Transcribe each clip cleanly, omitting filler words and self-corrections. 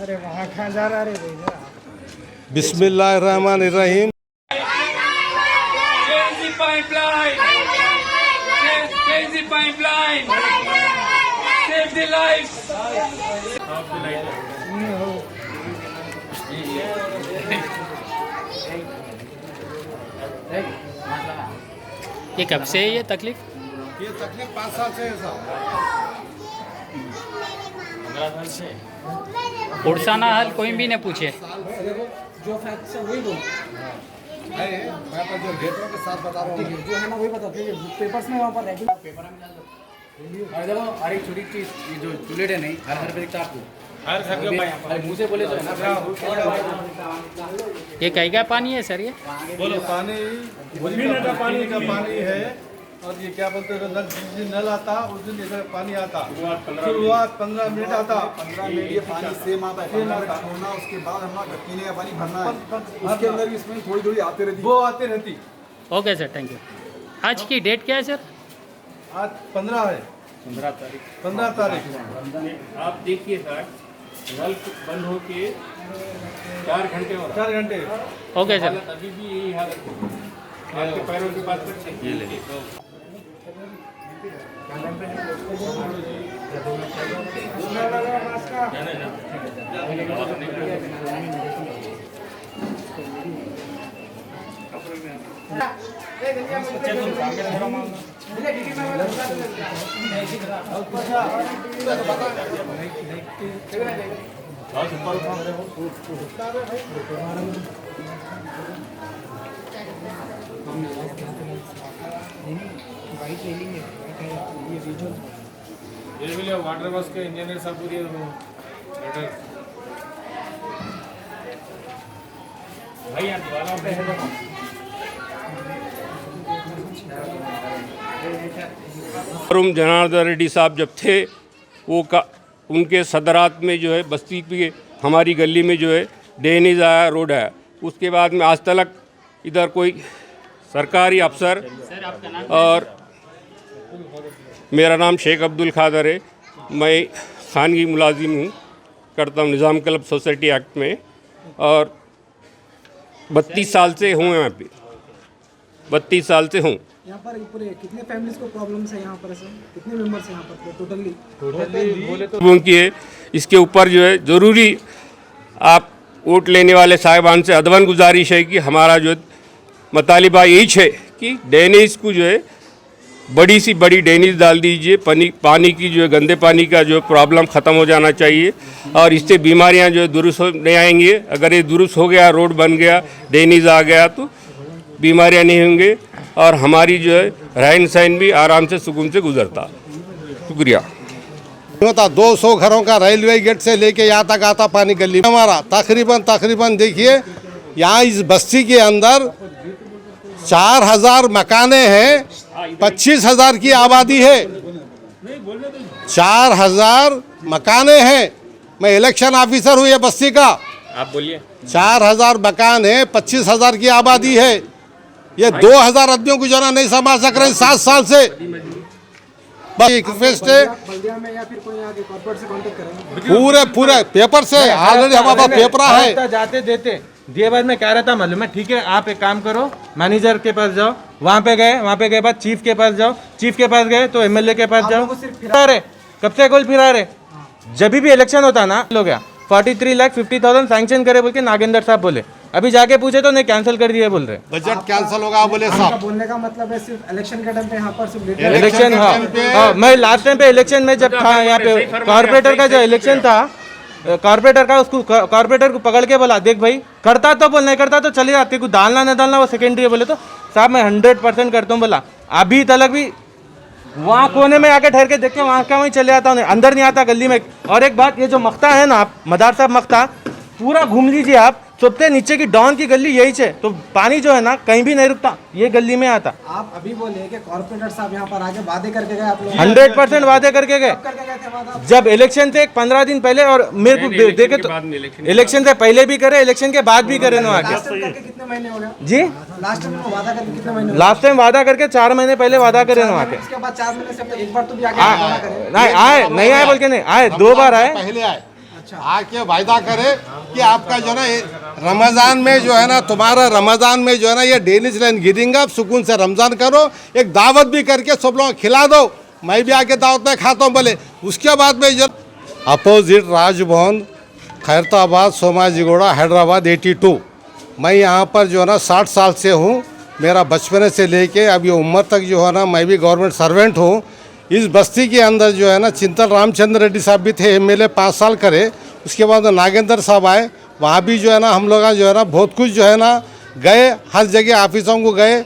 अरे वहाँ कहाँ जा रहा रे भैया। बिस्मिल्लाहिर्रहमानिर्रहीम। Change the pipeline. Change the pipeline. Save the lives. ये कब से है ये तकलीफ? ये तकलीफ 5 साल से है साहब। पुरसाना हाल कोई भी न पूछे। जो फैक्ट है वही बोल। मैं तो जो डेटों के साथ बता रहा हूँ, जो है ना वही बता दीजिए। पेपर्स में वहाँ पर रेगुलर पेपर में डाल दो। अरे देखो, अरे छोटी चीज ये जो चुलेट है नहीं, हर घर पे दिखता आपको। हर घर के अरे मुंह से बोले तो है ना। ये कहीं का पानी है सर? ये बोलो पानी का पानी है। और ये क्या बोलते हैं, नल जिस दिन नल आता उस दिन इधर पानी आता। शुरुआत 15 मिनट आता। 15 मिनट ये पानी सेम आता है। 15 मिनट छोड़ना, उसके बाद हमारा पीने का पानी भरना है। उसके अंदर भी इसमें थोड़ी थोड़ी आती रहती। वो आती रहती। Okay sir, thank you. आज की डेट क्या है सर? आज 15 है। 15 तारीख। आप देखिए सर, नल बंद होके 4 घंटे हो रहा 4 घंटे। Okay sir. अभी भी यही हालत है। आपके पैरों के पास ये ले ये वाटर बस के इंजीनियर साहब पूरी भाई यहाँ दीवारों पे है। जनार्दन रेड्डी साहब जब थे वो उनके सदरात में जो है बस्ती की हमारी गली में जो है ड्रेनेज आया, रोड है। उसके बाद में आज तक इधर कोई सरकारी अफसर, और मेरा नाम शेख अब्दुल खादर है, मैं खानगी मुलाजिम हूँ, करता हूँ निज़ाम क्लब सोसाइटी एक्ट में, और 32 साल से हूँ यहाँ पे। 32 साल से हूँ। यहाँ पर पूरे कितने फैमिलीज को प्रॉब्लम्स है यहाँ पर सर? कितने मेंबर्स हैं यहाँ पर टोटली बोले तो उनकी है। इसके ऊपर जो है ज़रूरी आप वोट लेने वाले साहिबान से अदवन गुजारिश है कि हमारा जो मतालिबा यही है कि ड्रेनेज को जो है बड़ी सी बड़ी ड्रेनेज डाल दीजिए। पानी की जो है गंदे पानी का जो प्रॉब्लम ख़त्म हो जाना चाहिए, और इससे बीमारियां जो है दुरुस्त नहीं आएंगी। अगर ये दुरुस्त हो गया, रोड बन गया, ड्रेनेज आ गया, तो बीमारियां नहीं होंगे, और हमारी जो है रहन सहन भी आराम से सुकून से गुजरता। शुक्रिया। होता 200 घरों का रेलवे गेट से लेके यहाँ तक आता पानी गली में हमारा। तकरीबन देखिए यहाँ इस बस्ती के अंदर 4000 मकाने हैं, 25,000 की आबादी है। 4000 मकाने हैं। मैं इलेक्शन ऑफिसर हूँ ये बस्ती का। आप बोलिए। 4000 मकान है, 25,000 की आबादी है। ये 2000 आदमियों को जो ना नहीं संभाल सक रहे 7 साल से। रिक्वेस्ट है बल्दिया में या फिर कोई आगे कॉर्पोरेट से कांटेक्ट करेंगे। पूरे पेपर से ऑलरेडी हमारे पास पेपर है। जाते देते दिए बाद में क्या रहता मालूम है? ठीक है, आप एक काम करो, मैनेजर के पास जाओ, वहाँ पे गए बाद चीफ के पास जाओ, चीफ के पास गए तो एमएलए के पास जाओ। फिरा रहे कब से गोल फिरा रहे। जब भी इलेक्शन होता ना हो गया 43,50,000 सैंक्शन करे बोल के नागेंद्र साहब बोले। अभी जाके पूछे तो नहीं, कैंसल कर दिए बोल रहे। बजट कैंसिल होगा बोले साहब। बोलने का मतलब है सिर्फ इलेक्शन के टाइम पे यहाँ पर सिर्फ इलेक्शन। हाँ, मैं लास्ट टाइम पे इलेक्शन में जब था यहाँ पे कॉर्पोरेटर का जो इलेक्शन था, कॉर्पोरेटर का उसको कॉर्पोरेटर को पकड़ के बोला, देख भाई करता तो बोल, नहीं करता तो चले जाते, कुछ डालना नहीं डालना वो सेकेंडरी है। बोले तो साहब मैं 100% करता हूँ। बोला अभी तक भी वहाँ कोने में आके ठहर के देख के वहाँ का वहीं चले जाता हूँ, अंदर नहीं आता गली में। और एक बात, ये जो मख्ता है ना, आप मदार साहब मख्ता पूरा घूम लीजिए आप, सबसे नीचे की डॉन की गली यही है, तो पानी जो है ना कहीं भी नहीं रुकता, ये गली में आता। आप अभी बोले कि कॉर्पोरेटर साहब यहाँ पर आके वादे करके गए, आप लोग 100% वादे करके गए। करके गए थे वादा? जब इलेक्शन थे 15 दिन पहले, और मेरे को देखे तो इलेक्शन से पहले भी करे, इलेक्शन के बाद भी करे ना आके। लास्ट टाइम करके कितने महीने हो गए जी? लास्ट टाइम वादा करके कितने महीने? लास्ट टाइम वादा करके 4 महीने पहले वादा करे ना आके। उसके बाद 4 महीने से एक बार तो भी आगे वादा करें। नहीं आए, नहीं आए बोल के नहीं आए, 2 बार आए। पहले आए आके वायदा करे कि आपका जो है ना रमज़ान में जो है ना तुम्हारा रमज़ान में जो है ना ये डेनिश लाइन गिरेंगे, आप सुकून से रमज़ान करो, एक दावत भी करके सब लोग खिला दो, मैं भी आके दावत में खाता हूँ बोले। उसके बाद में जो अपोजिट राजभवन खैरताबाद सोमाजीगोड़ा हैदराबाद 82, मैं यहाँ पर जो है ना 60 साल से हूँ, मेरा बचपन से लेके अब ये उम्र तक जो है ना मैं भी गवर्नमेंट सर्वेंट हूँ। इस बस्ती के अंदर जो है ना चिंतन रामचंद्र रेड्डी साहब भी थे, एमएलए 5 साल करे, उसके बाद नागेंद्र साहब आए, वहाँ भी जो है ना हम लोग जो है ना बहुत कुछ जो है ना गए, हर जगह ऑफिसों को गए,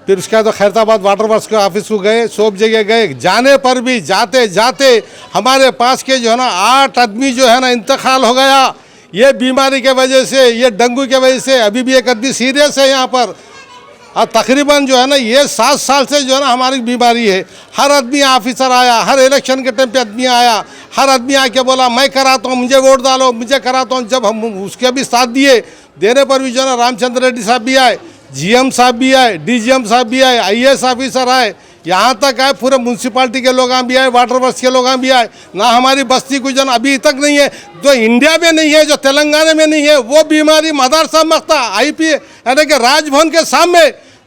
फिर उसके बाद खैरताबाद वाटर वर्क्स के ऑफिस को गए, सब जगह गए, जाने पर भी जाते जाते हमारे पास के जो है ना 8 आदमी जो है ना इंतकाल हो गया, ये बीमारी के वजह से, ये डेंगू के वजह से। अभी भी एक आदमी सीरियस है यहाँ पर, और तकरीबन जो है ना ये 7 साल से जो है ना हमारी बीमारी है। हर आदमी ऑफिसर आया, हर इलेक्शन के टाइम पे आदमी आया, हर आदमी आके बोला मैं कराता हूँ, मुझे वोट डालो, मुझे कराता हूँ। जब हम उसके भी साथ दिए, देने पर भी जो है ना रामचंद्र रेड्डी साहब भी आए, जीएम साहब भी आए, डीजीएम साहब भी आए, आईएएस ऑफिसर आए, यहाँ तक आए पूरे म्यूनसिपालिटी के लोग भी आए, वाटर वर्क्स के लोग भी आए। ना हमारी बस्ती को जो है अभी तक नहीं है, जो इंडिया में नहीं है, जो तेलंगाना में नहीं है, वो बीमारी मदरसा मख्ता आईपी यानी कि राजभवन के सामने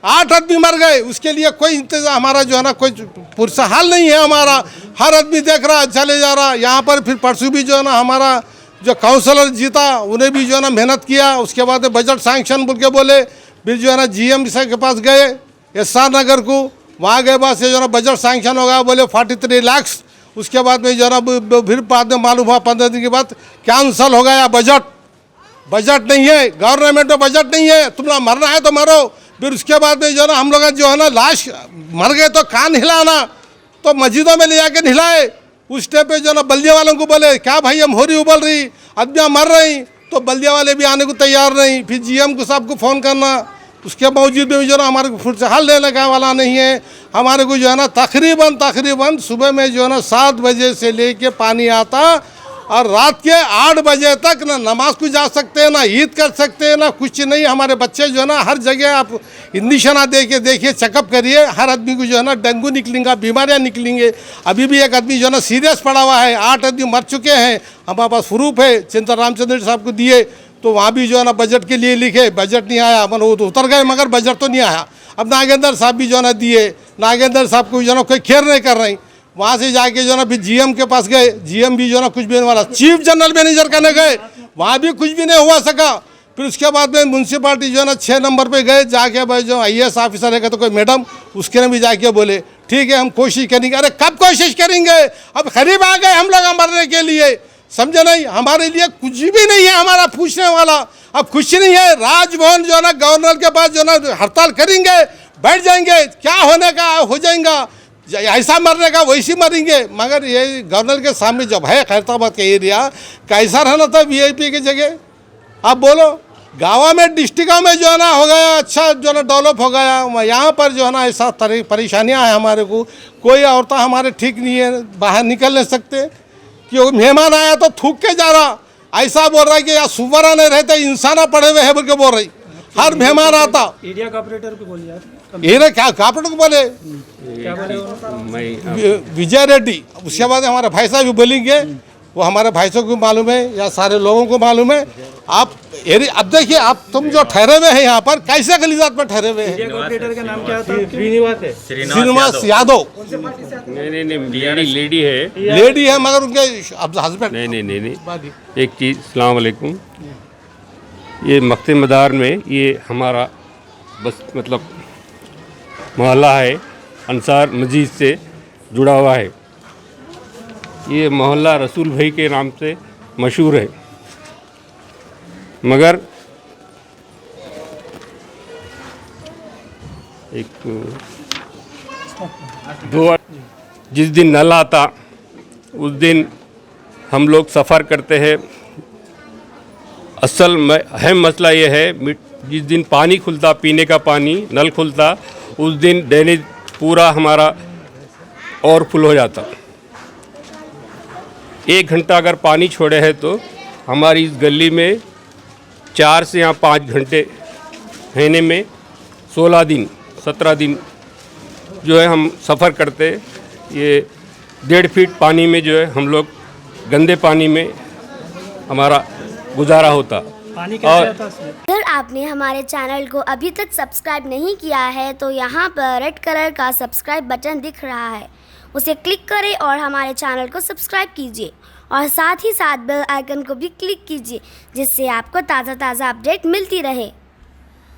8 आदमी मर गए। उसके लिए कोई इंतजाम हमारा जो है ना कोई पुरसा हाल नहीं है हमारा। हर आदमी देख रहा चले जा रहा। यहाँ पर फिर परसों भी जो है ना हमारा जो काउंसलर जीता, उन्हें भी जो है ना मेहनत किया, उसके बाद बजट सैंक्शन बोल के बोले, फिर जो है ना जीएम साहब के पास गए एसआर नगर को, वहाँ गए बाद से जो है ना बजट सैंक्शन हो गया, बोले 43 लाख। उसके बाद में जो है ना फिर बाद में मालूम हुआ 15 दिन के बाद कैंसल हो गया बजट नहीं है, गवर्नमेंट में बजट नहीं है, तुम लोग मरना है तो मरो। फिर उसके बाद में जो है ना हम लोग जो है ना लाश मर गए तो कान हिलाना, तो मस्जिदों में ले जाके नहलाए। उस टाइम पे जो है ना बल्दिया वालों को बोले क्या भाई हम हो रही उबल रही, आदमियाँ मर रही, तो बल्दिया वाले भी आने को तैयार नहीं। फिर जीएम को साहब को फ़ोन करना, उसके बावजूद में जो है ना हमारे को फुर्सत हाल लेने का वाला नहीं है। हमारे को जो है ना तकरीबन सुबह में जो है ना 7 बजे से लेके पानी आता, और रात के 8 बजे तक ना नमाज को जा सकते हैं, ना ईद कर सकते हैं, ना कुछ नहीं। हमारे बच्चे जो है ना हर जगह आप इंजेक्शन देखिए चेकअप करिए, हर आदमी को जो है ना डेंगू निकलेंगे, बीमारियां निकलेंगे। अभी भी एक आदमी जो है ना सीरियस पड़ा हुआ है, 8 आदमी मर चुके हैं। हमारे पास प्रूफ है, चिंतन रामचंद्र साहब को दिए, तो वहाँ भी जो है ना बजट के लिए लिखे, बजट नहीं आया, मतलब वो तो उतर गए मगर बजट तो नहीं आया। अब नागेंद्र साहब भी जो है ना दिए, नागेंद्र साहब को जो है ना कोई केयर नहीं कर रही। वहाँ से जाके जो है ना फिर जीएम के पास गए, जीएम भी जो है ना कुछ भी नहीं वाला। चीफ जनरल मैनेजर करने गए, वहाँ भी कुछ भी नहीं हुआ सका। फिर उसके बाद में म्यूनसिपालिटी जो है ना 6 नंबर पे गए, जाके भाई जो आईएएस ऑफिसर है तो कोई मैडम, उसके ने भी जाके बोले ठीक है हम कोशिश करेंगे। अरे कब कोशिश करेंगे, अब करीब आ गए हम लोग मरने के लिए, समझे नहीं। हमारे लिए कुछ भी नहीं है हमारा पूछने वाला, अब कुछ नहीं है। राजभवन जो है ना गवर्नर के पास जो है ना हड़ताल करेंगे, बैठ जाएंगे, क्या होने का हो जाएगा, ऐसा मरने का वैसी मरेंगे। मगर ये गवर्नर के सामने जब है खैरताबाद का एरिया, कैसा रहना था वीआईपी की जगह। आप बोलो गाँव में डिस्ट्रिक्टों में जो है ना हो गया, अच्छा जो है ना डेवलप हो गया। यहाँ पर जो है ना ऐसा परेशानियाँ हैं हमारे को। कोई औरतें हमारे ठीक नहीं है, बाहर निकल नहीं सकते, क्योंकि मेहमान आया तो थूक के जा रहा, ऐसा बोल रहा है कि यार सुवरा नहीं रहते, इंसाना पड़े हुए है बोल के बोल रही। हर मेहमान आता एरिया का ऑपरेटर को बोलिए आप, ये क्या ऑपरेटर को बोले क्या बोले विजय रेड्डी। उसके बाद हमारे भाई साहब भी बोलेंगे, वो हमारे भाई साहब को मालूम है या सारे लोगों को मालूम है। आप अब देखिए, आप तुम जो ठहरे हुए हैं यहाँ पर कैसे गलीजात पर ठहरे हुए हैं। एरिया का ऑपरेटर का नाम क्या था? श्रीनिवास यादव। नहीं लेडी है, लेडी है मगर उनके हस्बैंड नहीं। एक चीज़, अस्सलाम वालेकुम। ये मक्ते मदार में ये हमारा बस मतलब मोहल्ला है, अंसार मस्जिद से जुड़ा हुआ है। ये मोहल्ला रसूल भाई के नाम से मशहूर है, मगर जिस दिन नल आता उस दिन हम लोग सफ़र करते हैं। असल अहम मसला ये है, जिस दिन पानी खुलता, पीने का पानी नल खुलता, उस दिन ड्रेनेज पूरा हमारा और फुल हो जाता। 1 घंटा अगर पानी छोड़े हैं तो हमारी इस गली में 4 से या 5 घंटे, महीने में 16 दिन 17 दिन जो है हम सफ़र करते। ये 1.5 फीट पानी में जो है हम लोग गंदे पानी में हमारा गुजारा होता। पानी और अगर आपने हमारे चैनल को अभी तक सब्सक्राइब नहीं किया है तो यहाँ पर रेड कलर का सब्सक्राइब बटन दिख रहा है, उसे क्लिक करें और हमारे चैनल को सब्सक्राइब कीजिए और साथ ही साथ बेल आइकन को भी क्लिक कीजिए जिससे आपको ताज़ा अपडेट मिलती रहे।